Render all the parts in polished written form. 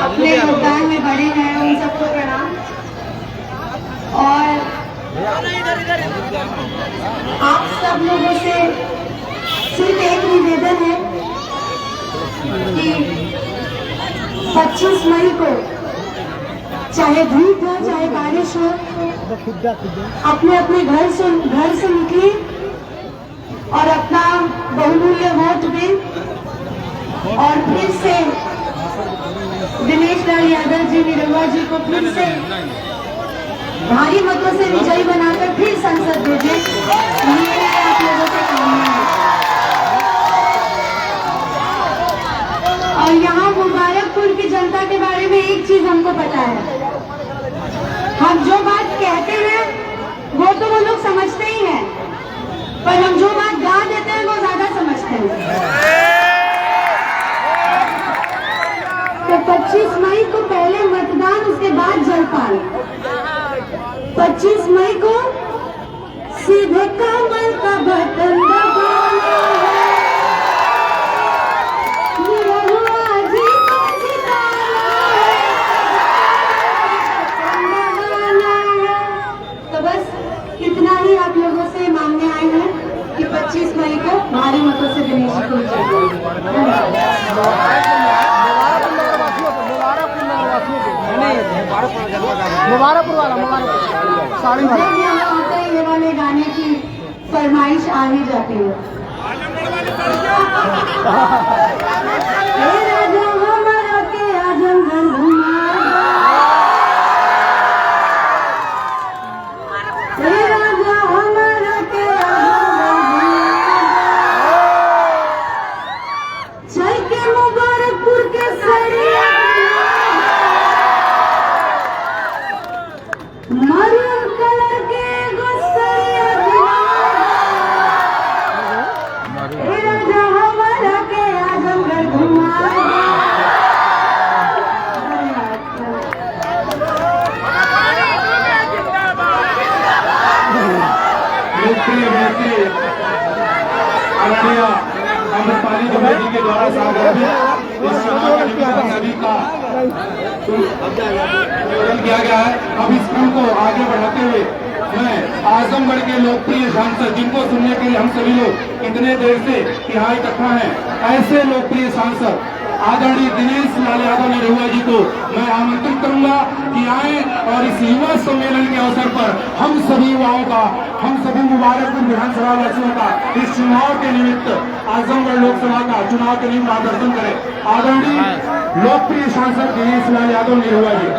अपने योगदान में बड़े हैं, उन सबको प्रणाम। और आप सब लोगों से सिर्फ एक निवेदन है कि 25 मई को चाहे धूप हो चाहे बारिश हो, अपने अपने घर से निकलिए और अपना बहुमूल्य वोट दें और फिर से दिनेश लाल यादव जी निरहुआ जी को फिर से भारी मतों से विजयी बनाकर फिर संसद भेजें। ये आप लोगों से कामना है। और यहाँ मुबारकपुर की जनता के बारे में एक चीज हमको पता है, हम जो बात कहते हैं वो तो वो लोग समझते ही हैं, पर हम जो बात गा देते हैं वो ज्यादा समझते हैं। तो 25 मई को पहले मतदान, उसके बाद जलपान। 25 मई को सीधे कमल का बटन दबाना है, निरहुआ जी को जिताना है। तो बस इतना ही आप लोगों से मांगने आए हैं कि 25 मई को भारी मतों से दिनेश जी को मुबारकपुर वाला साड़ी जब यहाँ आते हैं ये वाले गाने की फरमाइश आ ही जाती है। राजा हमारा के आजमगढ़ घुमा, राजा हमारा के चल के मुबारकपुर के सरिया मरून कलर के गुस्सरिया राजा हमारा के आजमगढ़ घुमा। लोकप्रिय व्यक्ति आदरणीय अमृतपाली दुबे जी के द्वारा संबोधित इस चुनाव के निमित्त सभी का निवेदन किया गया है। अब इस क्रम को आगे बढ़ाते हुए मैं आजमगढ़ के लोकप्रिय सांसद, जिनको सुनने के लिए हम सभी लोग इतने देर से यहाँ इकट्ठा हैं, ऐसे लोकप्रिय सांसद आदरणीय दिनेश लाल यादव निरहुआ जी को मैं आमंत्रित करूंगा कि आए और इस युवा सम्मेलन के अवसर पर हम सभी युवाओं का, हम सभी मुबारकपुर विधानसभा वासियों का इस चुनाव के निमित्त, आजमगढ़ लोकसभा का चुनाव के निमित्त मार्गदर्शन करें। आदरणीय लोकप्रिय सांसद दिनेश लाल यादव निरहुआ जी।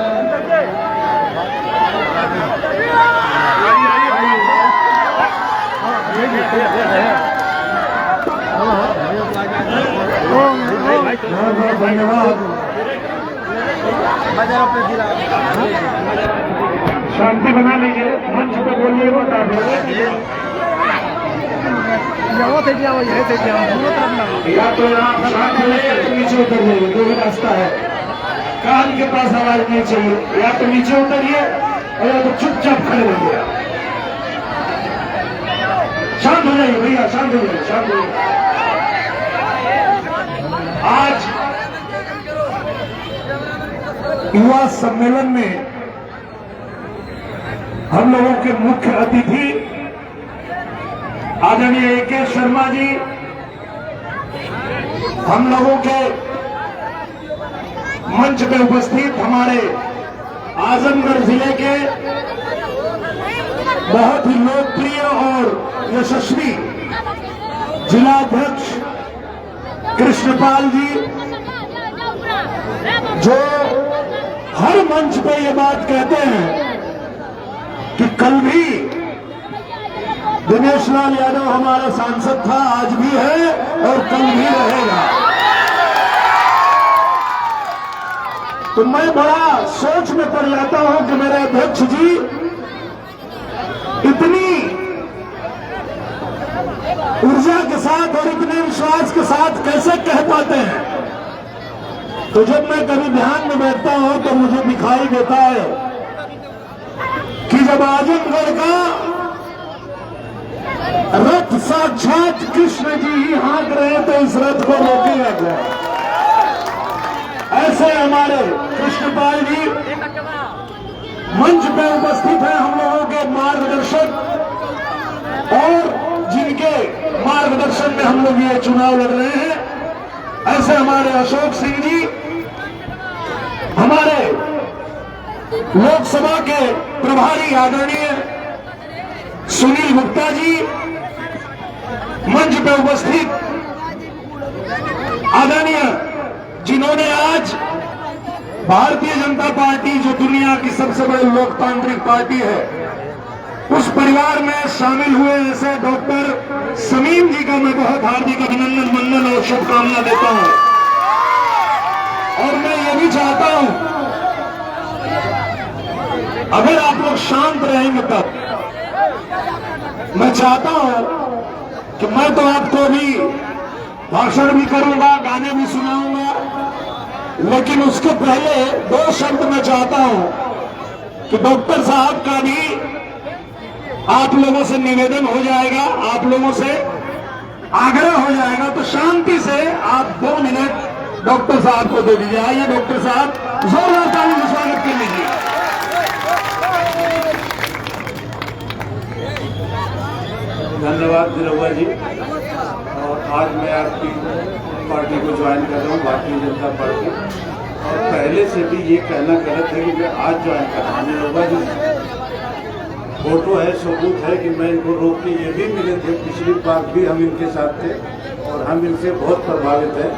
धन्यवाद। शांति बना लीजिए, मंच पे बोलिए मत आप। या तो आप शांत रहिए या तो नीचे उतर जाइए, दो ही रास्ता है। कान के पास आवाज नहीं चाहिए, या तो नीचे उतरिए और या तो चुपचाप खड़े रहिए। शांत हो जाइए भैया, शांत हो जाइए, शांत हो जाइए। आज युवा सम्मेलन में हम लोगों के मुख्य अतिथि आदरणीय ए.के. शर्मा जी, हम लोगों के मंच पे उपस्थित हमारे आजमगढ़ जिले के बहुत ही लोकप्रिय और यशस्वी जिलाध्यक्ष कृष्णपाल जी, जो हर मंच पे ये बात कहते हैं कि कल भी दिनेश लाल यादव हमारा सांसद था, आज भी है और कल भी रहेगा। तो मैं बड़ा सोच में पड़ जाता हूं कि मेरे अध्यक्ष जी इतनी ऊर्जा के साथ और इतने विश्वास के साथ कैसे कह पाते हैं। तो जब मैं कभी ध्यान में बैठता हूं तो मुझे दिखाई देता है कि जब आजमगढ़ का रथ साक्षात कृष्ण जी ही हाँक रहे तो इस रथ को रोकेगा कौन? ऐसा ऐसे हमारे कृष्णपाल जी मंच पे उपस्थित हैं, हम लोगों के मार्गदर्शक, और जिनके मार्गदर्शन में हम लोग ये चुनाव लड़ रहे हैं। ऐसे हमारे अशोक सिंह जी, हमारे लोकसभा के प्रभारी आदरणीय सुनील गुप्ता जी, मंच पे उपस्थित आदरणीय जिन्होंने आज भारतीय जनता पार्टी, जो दुनिया की सबसे बड़ी लोकतांत्रिक पार्टी है, उस परिवार में शामिल हुए ऐसे डॉक्टर समीम जी का मैं बहुत हार्दिक अभिनंदन, वंदन और शुभकामना देता हूं। और मैं ये भी चाहता हूं, अगर आप लोग शांत रहेंगे तब मैं चाहता हूं कि मैं तो आपको भी भाषण भी करूंगा, गाने भी सुनाऊंगा, लेकिन उसके पहले 2 शब्द मैं चाहता हूं कि डॉक्टर साहब का भी आप लोगों से निवेदन हो जाएगा, आप लोगों से आग्रह हो जाएगा, तो शांति से आप 2 मिनट डॉक्टर साहब को दे दीजिए। आइए डॉक्टर साहब, जोरदार ताली से स्वागत कर लीजिए। धन्यवाद दिलवा जी। और आज मैं आपकी पार्टी को ज्वाइन कर रहा हूँ, भारतीय जनता पार्टी। और पहले से भी ये कहना गलत है कि मैं आज ज्वाइन कर रहा हूँ। दिलवा जी फोटो है, सबूत है कि मैं इनको रोक के ये भी मिले थे, पिछली बार भी हम इनके साथ थे और हम इनसे बहुत प्रभावित हैं।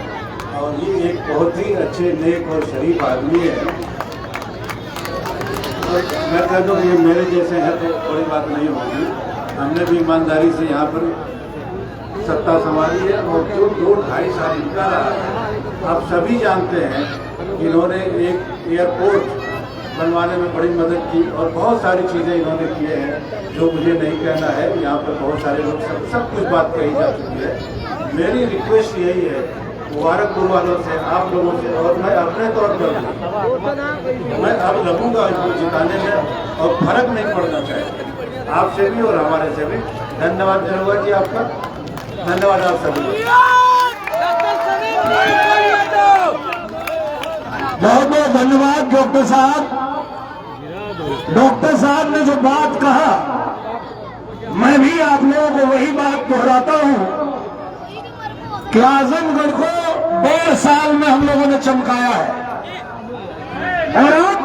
और ये एक बहुत ही अच्छे, नेक और शरीफ आदमी है। और मैं कह दूँ ये मेरे जैसे हैं तो बड़ी बात नहीं होगी। हमने भी ईमानदारी से यहाँ पर सत्ता संभाली है और जो 2-2.5 साल इनका रहा है, आप सभी जानते हैं कि इन्होंने एक एयरपोर्ट बनवाने में बड़ी मदद की और बहुत सारी चीज़ें इन्होंने किए हैं जो मुझे नहीं कहना है। यहाँ पर बहुत सारे लोग सब कुछ बात कही जा चुकी है। मेरी रिक्वेस्ट यही है मुबारकपुर वालों से, आप लोगों से, और मैं अपने तौर पर मैं अब लगूंगा इनको जिताने में और फर्क नहीं पड़ना चाहिए आपसे भी और हमारे से भी। धन्यवाद दिलवा जी आपका, धन्यवाद आप सभी। बहुत बहुत धन्यवाद डॉक्टर साहब। डॉक्टर साहब ने जो बात कहा, मैं भी आप लोगों को वही बात दोहराता हूं कि आजमगढ़ को 1.5 साल में हम लोगों ने चमकाया है और अब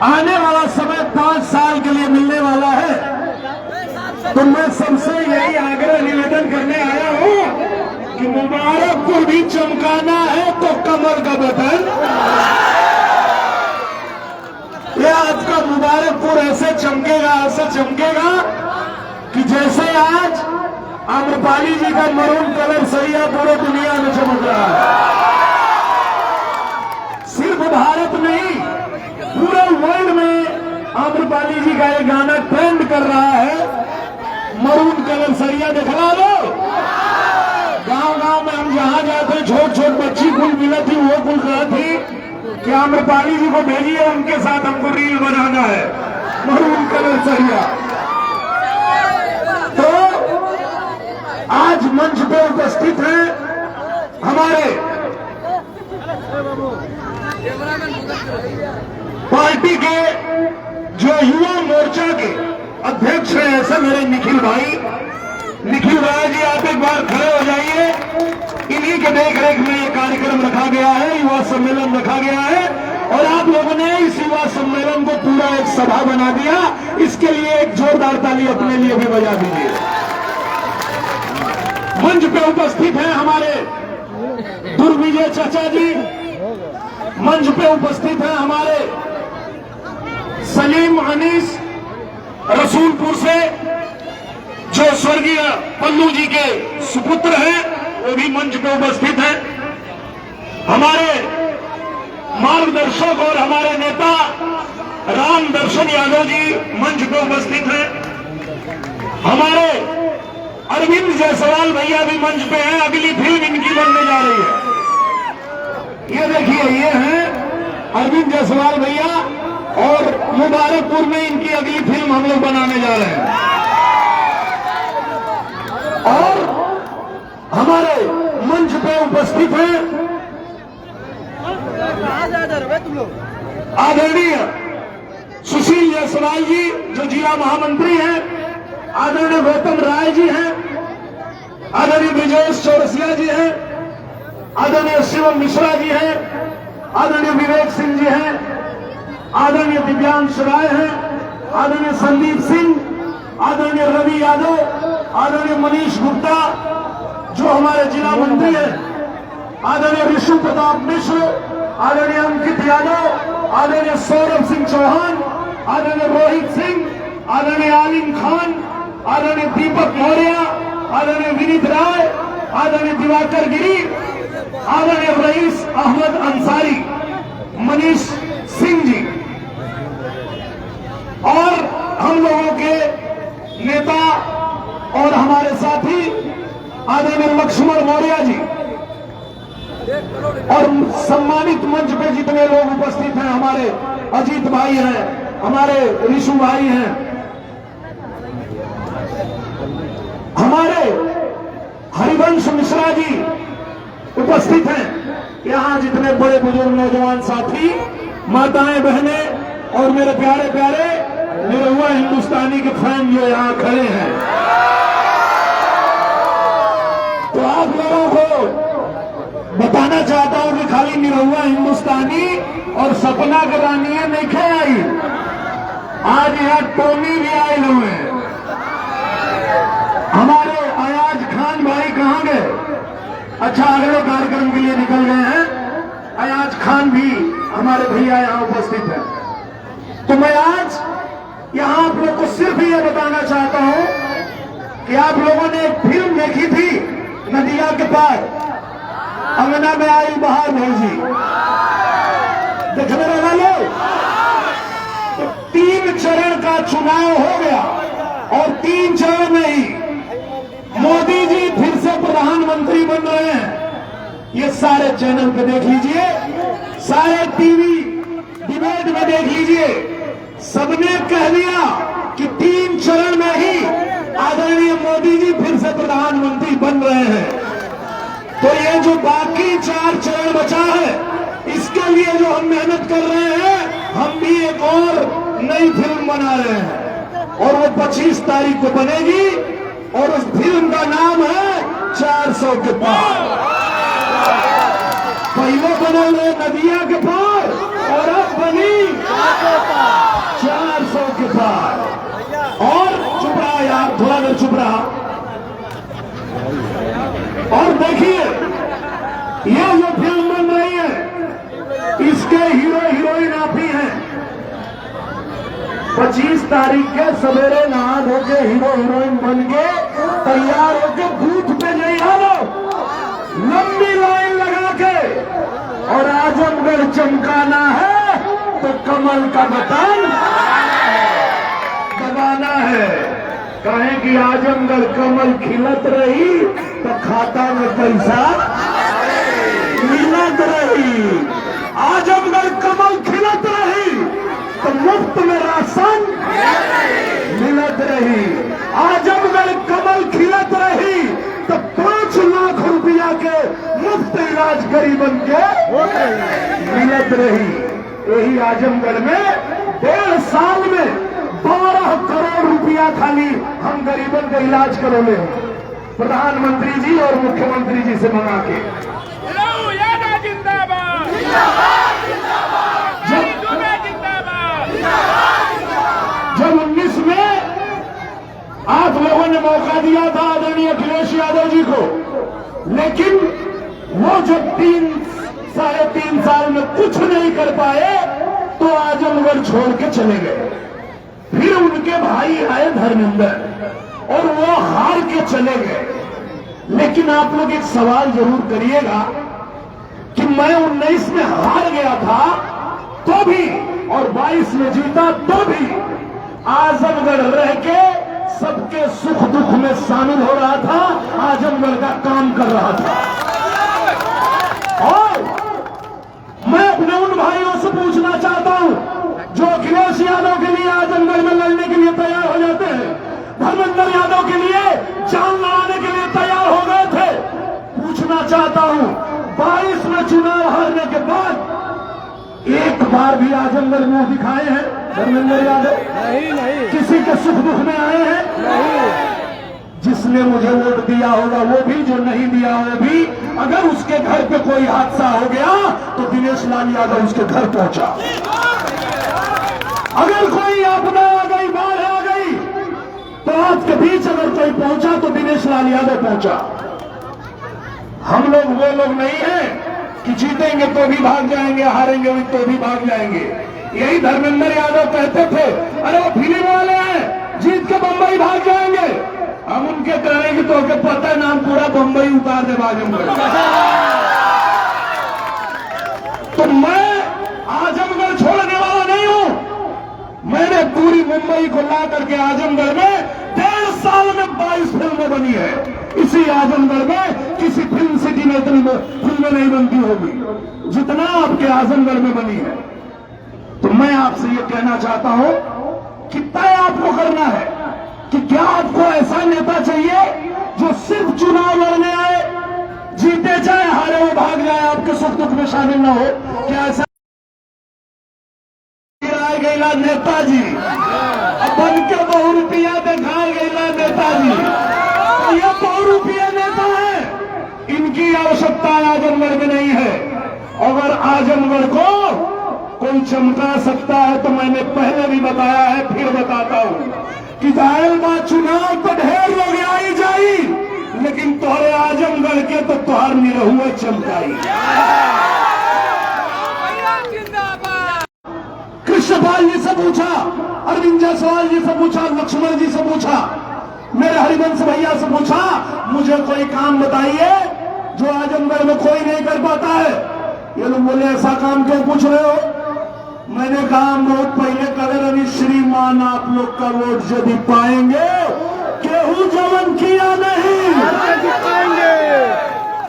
आने वाला समय 5 साल के लिए मिलने वाला है। तो मैं सबसे यही आग्रह निवेदन करने आया हूं कि मुबारकपुर भी चमकाना है तो कमर का बटन। ये आपका मुबारकपुर ऐसे चमकेगा कि जैसे आज आम्रपाली जी का मरून कलर सरिया पूरे दुनिया में चमक रहा है। सिर्फ भारत नहीं, पूरे वर्ल्ड में आम्रपाली जी का ये गाना ट्रेंड कर रहा है। मरून कलर सरिया दिखला लो। गांव-गांव में हम जहां जाते, छोट बच्ची कुल मिली थी, वो कुल कहा थी कि आम्रपाली जी को भेजिए, उनके साथ हमको रील बनाना है, मरून कलर सरिया। तो आज मंच पे उपस्थित हैं हमारे पार्टी के जो युवा मोर्चा के अध्यक्ष हैं, ऐसे मेरे निखिल भाई जी, आप एक बार खड़े हो जाइए। इन्हीं के देखरेख में ये कार्यक्रम रखा गया है, युवा सम्मेलन रखा गया है और आप लोगों ने इस युवा सम्मेलन को पूरा एक सभा बना दिया। इसके लिए एक जोरदार ताली अपने लिए भी बजा दीजिए। मंच पे उपस्थित हैं हमारे दुर्विजय चाचा जी, मंच पे उपस्थित हैं हमारे सलीम अनीस रसूलपुर से, जो स्वर्गीय पल्लू जी के सुपुत्र हैं, वो भी मंच पे उपस्थित हैं। हमारे मार्गदर्शक और हमारे नेता राम दर्शन यादव जी मंच पे उपस्थित हैं। हमारे अरविंद जायसवाल भैया भी मंच पे हैं, अगली फिल्म इनकी बनने जा रही है। ये देखिए, ये हैं अरविंद जायसवाल भैया और मुबारकपुर में इनकी अगली फिल्म हम लोग बनाने जा रहे हैं। और हमारे मंच पे उपस्थित हैं आदरणीय सुशील जायसवाल जी जो जिला महामंत्री हैं, आदरणीय गौतम राय जी हैं, आदरणीय ब्रिजेश चौरसिया जी हैं, आदरणीय शिवम मिश्रा जी हैं, आदरणीय विवेक सिंह जी हैं, आदरणीय दिव्यांश राय हैं, आदरणीय संदीप सिंह, आदरणीय रवि यादव, आदरणीय मनीष गुप्ता जो हमारे जिला मंत्री हैं, आदरणीय विष्णु प्रताप मिश्र, आदरणीय अंकित यादव, आदरणीय सौरभ सिंह चौहान, आदरणीय रोहित सिंह, आदरणीय आलिम खान, आदरणीय दीपक मौर्य, आदरणीय विनीत राय, आदरणीय दिवाकर गिरी, आदरणीय रईस अहमद अंसारी, मनीष सिंह जी और हम लोगों के नेता और हमारे साथी आदरणीय लक्ष्मण मौर्य जी और सम्मानित मंच पे जितने लोग उपस्थित हैं, हमारे अजीत भाई हैं, हमारे ऋषु भाई हैं, हमारे हरिवंश मिश्रा जी उपस्थित हैं, यहाँ जितने बड़े बुजुर्ग नौजवान साथी, माताएं बहनें और मेरे प्यारे प्यारे निरहुआ हिंदुस्तानी के फैन जो यहाँ खड़े हैं, तो आप लोगों को बताना चाहता हूं कि खाली निरहुआ हिंदुस्तानी और सपना के रानियां नहीं खे आई, आज यहाँ टोनी भी आए हुए हैं। हमारे अयाज खान भाई कहाँ गए? अच्छा, अगले कार्यक्रम के लिए निकल गए हैं। अयाज खान भी हमारे भैया यहाँ उपस्थित है। तो मैं आज यहाँ आप लोग को सिर्फ ये बताना चाहता हूँ कि आप लोगों ने एक फिल्म देखी थी नदिया के पार, अंगना में आई बहार भौजी, देखने वाले। तो 3 चरण का चुनाव हो गया और 3 चरण में ही मोदी जी फिर से प्रधानमंत्री बन रहे हैं। ये सारे चैनल पे देख लीजिए, सारे टीवी डिबेट में देख लीजिए, सबने कह दिया कि 3 चरण में ही आदरणीय मोदी जी फिर से प्रधानमंत्री बन रहे हैं। तो ये जो बाकी 4 चरण बचा है, इसके लिए जो हम मेहनत कर रहे हैं, हम भी एक और नई फिल्म बना रहे हैं और वो 25 तारीख को बनेगी और उस फिल्म का नाम है 400 के पार। पहले बने हुए नदिया के पार और अब बनी 400 के पार। और चुप रहा यार, थोड़ा देर चुप रहा। और देखिए, ये जो फिल्म बन रही है, इसके हीरो हीरोइन आप ही हैं। 25 तारीख के सवेरे नहा धो के हीरो हीरोइन बन के तैयार होके बूथ पे जाइए लोग, लंबी लाइन लगा के, और आजमगढ़ चमकाना है तो कमल का बटन दबाना है। कहें कि आजमगढ़ कमल खिलत रही तो खाता में पैसा मिलत रही, आजमगढ़ कमल खिलत रही तो मुफ्त में राशन मिलत रही, आजमगढ़ कमल खिलत रही तो 5 लाख रुपया के मुफ्त इलाज गरीबन के मिलत रही। यही आजमगढ़ में 1.5 साल में 12 करोड़ रुपया खाली हम गरीबन का इलाज करौले हैं, प्रधानमंत्री जी और मुख्यमंत्री जी से मंगा के। जब 19 में आप लोगों ने मौका दिया था आदरणीय अखिलेश यादव जी को, लेकिन वो जब 3-3.5 साल में कुछ नहीं कर पाए तो आजमगढ़ छोड़ के चले गए। फिर उनके भाई आए धर्मेंद्र और वो हार के चले गए। लेकिन आप लोग एक सवाल जरूर करिएगा कि मैं 19 में हार गया था तो भी और 22 में जीता तो भी आजमगढ़ रह के सबके सुख दुख में शामिल हो रहा था, आजमगढ़ का काम कर रहा था। और मैं अपने उन भाइयों से पूछना चाहता हूं जो अखिलेश यादव के लिए आजमगढ़ में लड़ने के लिए तैयार हो जाते हैं, धर्मेंद्र यादव के लिए जान लड़ाने के लिए तैयार हो गए थे। पूछना चाहता हूं, 22 में चुनाव हारने के बाद एक बार भी आजमगढ़ में दिखाए हैं धर्मेंद्र यादव? नहीं। किसी के सुख दुख में आए हैं? नहीं। जिसने मुझे वोट दिया होगा वो भी, जो नहीं दिया वो भी, अगर उसके घर पे कोई हादसा हो गया तो दिनेश लाल यादव उसके घर पहुंचा। अगर कोई आपदा आ गई, बाढ़ आ गई, तो आपके बीच अगर कोई पहुंचा तो दिनेश लाल यादव पहुंचा। हम लोग वो लोग नहीं हैं कि जीतेंगे तो भी भाग जाएंगे, हारेंगे तो भी भाग जाएंगे। यही धर्मेंद्र यादव कहते थे, अरे वो फिल्म वाले हैं, जीत के बंबई भाग जाएंगे। हम उनके करेंगे तो पता है नाम पूरा बंबई उतार दे आजमगढ़। तो मैं आजमगढ़ छोड़ने वाला नहीं हूं। मैंने पूरी मुंबई को ला करके आजमगढ़ में 1.5 साल में 22 फिल्में बनी है। इसी आजमगढ़ में किसी फिल्म सिटी में इतनी फिल्में नहीं बनती होगी जितना आपके आजमगढ़ में बनी है। तो मैं आपसे ये कहना चाहता हूं कि तय आपको करना है कि क्या आपको ऐसा नेता चाहिए जो सिर्फ चुनाव लड़ने आए, जीते चाहे हारे वो भाग जाए, आपके सुख दुख में शामिल ना हो? क्या ऐसा गईला नेताजी अब बन के बहुरूपिया दिखा गईला नेताजी? तो ये बहुरूपिया नेता है, इनकी आवश्यकता आजमगढ़ में नहीं है। अगर आजमगढ़ को कोई चमका सकता है तो मैंने पहले भी बताया है, फिर बताता हूं कि जाहिर बात चुनाव तो ढेर लोग आई जाई, लेकिन तोहरे आजमगढ़ के तो तोहर निरहुआ चमकाई। कृष्णपाल जी से पूछा, अरविंद जायसवाल जी से पूछा, लक्ष्मण जी से पूछा, मेरे हरिवंश भैया से पूछा, मुझे कोई काम बताइए जो आजमगढ़ में कोई नहीं कर पाता है। ये लोग बोले ऐसा काम क्यों पूछ रहे हो? मैंने कहा बहुत पहले कदर श्रीमान आप लोग का वोट यदि पाएंगे, केहू जवन किया नहीं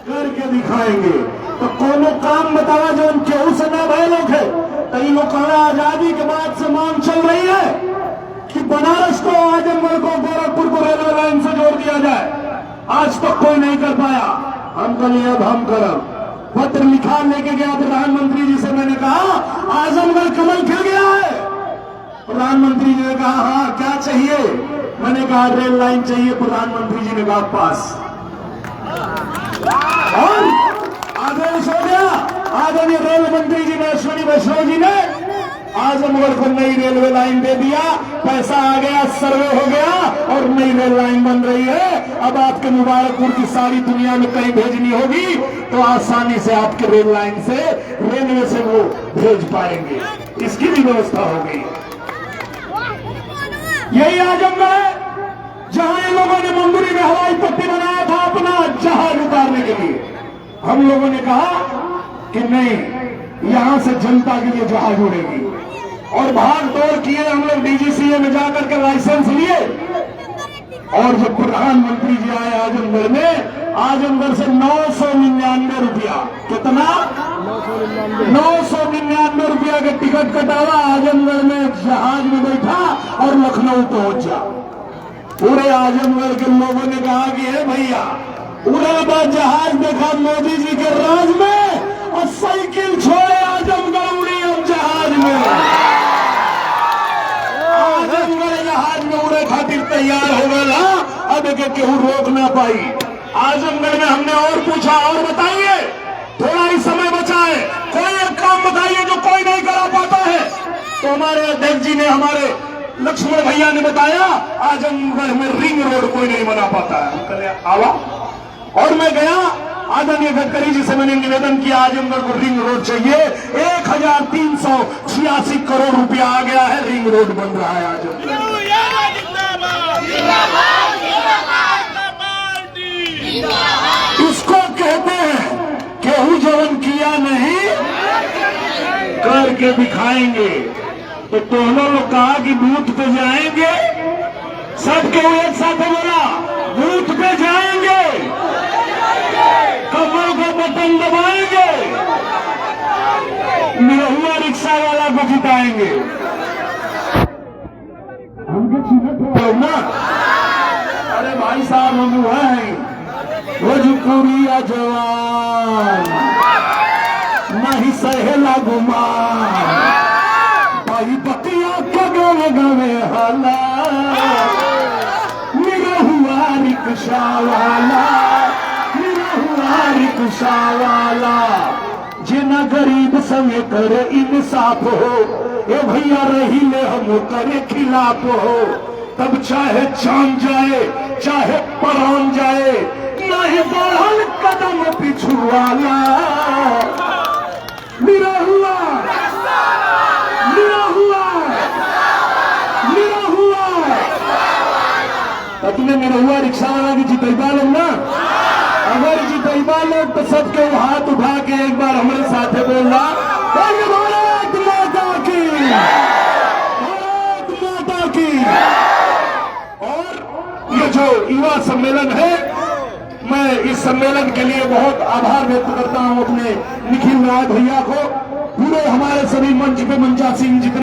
करके दिखाएंगे। तो कोनो काम बतावा जो केहू से ना भय लोग है। कई लोग कहा आजादी के बाद से मांग चल रही है कि बनारस को, आजमगढ़ को, गोरखपुर को रेलवे लाइन से जोड़ दिया जाए। आज तक कोई नहीं कर पाया। हम कल अब हम करब। पत्र लिखा लेके गया प्रधानमंत्री जी से, मैंने कहा आजमगढ़ कमल खिल गया है। प्रधानमंत्री जी ने कहा हाँ क्या चाहिए? मैंने कहा रेल लाइन चाहिए। प्रधानमंत्री जी ने कहा पास, और आदेश हो गया। आदरणीय रेल मंत्री जी ने, अश्विनी वैष्णव जी ने आजमगढ़ को नई रेलवे लाइन दे दिया। पैसा आ गया, सर्वे हो गया और नई रेल लाइन बन रही है। अब आपके मुबारकपुर की सारी दुनिया में कहीं भेजनी होगी तो आसानी से आपके रेल लाइन से, रेलवे से वो भेज पाएंगे। इसकी भी व्यवस्था हो गई। यही आजमगढ़ है जहां इन लोगों ने मुंबई में हवाई पट्टी बनाया था अपना जहाज उतारने के लिए। हम लोगों ने कहा कि नहीं, यहां से जनता के लिए जहाज उड़ेगी। और भाग दौड़ किए हम लोग, डीजीसीए में जाकर के लाइसेंस लिए। और जब प्रधानमंत्री जी आए आजमगढ़ में, आजमगढ़ से 999 रुपया, कितना 999 रुपया के टिकट कटावा, आजमगढ़ में जहाज में बैठा और लखनऊ पहुंच जा। पूरे आजमगढ़ के लोगों ने कहा कि हे भैया, उड़ाबाद जहाज देखा मोदी जी के राज में, और साइकिल छोड़े आजमगढ़ उड़ी अब जहाज में। आजमगढ़ जहाज में उड़े खातिर तैयार हो गया। अब केहू रोक ना पाई। आजमगढ़ में हमने और पूछा, और बताइए, थोड़ा ही समय बचा है, कोई एक काम बताइए जो कोई नहीं करा पाता है। तो हमारे अध्यक्ष जी ने, हमारे लक्ष्मण भैया ने बताया, आजमगढ़ में रिंग रोड कोई नहीं बना पाता है। हम कहे आवा, और मैं गया, आदरणीय गडकरी जी से मैंने निवेदन किया, आजमगढ़ को रिंग रोड चाहिए। 1386 करोड़ रुपया आ गया है, रिंग रोड बन रहा है आजमगढ़। इसको कहते हैं केहू जवन किया नहीं करके दिखाएंगे। तो दोनों लोग कहा कि बूथ पे जाएंगे, सब केहू एक साथ बोला, बूथ पे जाएंगे, कमर को बटन दबाएंगे, निरहुआ रिक्शा वाला को जिताएंगे। हमके छीने थे ना, अरे भाई साहब हम हुआ है भोजपुरिया जवान, नहीं सहेला गुमान। वाला, निरहुआ रिक्शा वाला, जिना गरीब संगे करे इंसाफ हो, ए भैया रही ले हम करे खिलाफ हो, तब चाहे जान जाए चाहे प्राण जाए, नहीं बढ़ल कदम पिछू वाला, निरहुआ निरहुआ निरहुआ। अपने निरहुआ रिक्शा वाला की जितैबा लोग ना, अगर जितैबा लोग तो सबके हाथ उठा के एक बार हमारे साथ बोलना, भारत माता की, भारत माता की। और ये जो युवा सम्मेलन है, मैं इस सम्मेलन के लिए बहुत आभार व्यक्त करता हूं अपने निखिल राय भैया को, पूरे हमारे सभी मंच पे मंचासीन जितने